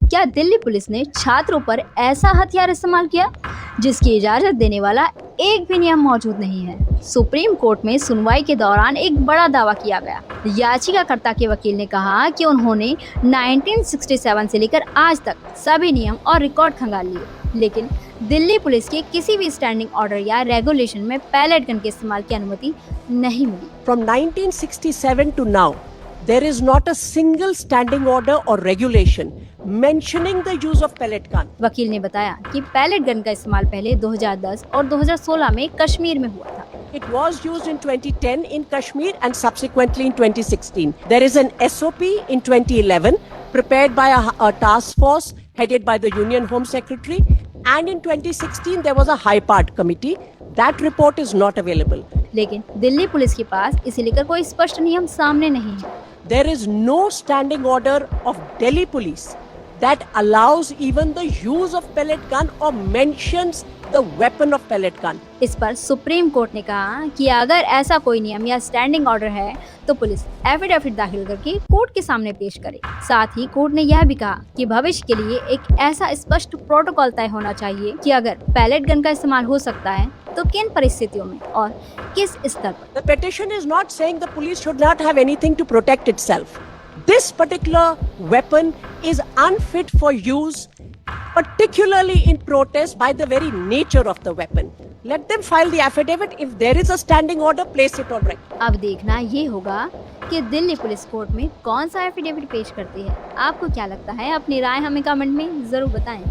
क्या दिल्ली पुलिस ने छात्रों पर ऐसा हथियार इस्तेमाल किया जिसकी इजाजत देने वाला एक भी नियम मौजूद नहीं है? सुप्रीम कोर्ट में सुनवाई के दौरान एक बड़ा दावा किया गया। याचिकाकर्ता के वकील ने कहा कि उन्होंने 1967 से लेकर आज तक सभी नियम और रिकॉर्ड खंगाल लिए, लेकिन दिल्ली पुलिस के किसी भी स्टैंडिंग ऑर्डर या रेगुलेशन में पैलेट गन के इस्तेमाल की अनुमति नहीं मिली। From 1967 to now, there is not a single standing order or regulation mentioning the use of pellet gun. वकील ने बताया कि पैलेट गन का इस्तेमाल पहले 2010 और 2016 में कश्मीर में हुआ था। It was used in 2010 in Kashmir and subsequently in 2016. There is an SOP in 2011 prepared by a task force headed by the Union Home Secretary, and in 2016 there was a high part committee. That report is not available. लेकिन Delhi police के पास इसे लेकर कोई स्पष्ट नियम सामने नहीं है। There is no standing order of Delhi police that allows even the use of pellet gun or mentions the weapon of pellet gun. इस पर सुप्रीम कोर्ट ने कहा कि अगर ऐसा कोई नियम या स्टैंडिंग ऑर्डर है तो पुलिस एफिडेविट दाखिल करके कोर्ट के सामने पेश करे। साथ ही कोर्ट ने यह भी कहा कि भविष्य के लिए एक ऐसा स्पष्ट प्रोटोकॉल तय होना चाहिए कि अगर पैलेट गन का इस्तेमाल हो सकता है तो किन परिस्थितियों में और किस स्तर पर। The petition is not saying the police should not have anything to protect itself. This particular weapon is unfit for use, particularly in protest, by the very nature of the weapon. Let them file the affidavit. If there is a standing order, place it on record. अब देखना ये होगा कि Delhi police court में कौन सा affidavit पेश करती है। आपको क्या लगता है? अपनी राय हमें कमेंट में जरूर बताएं।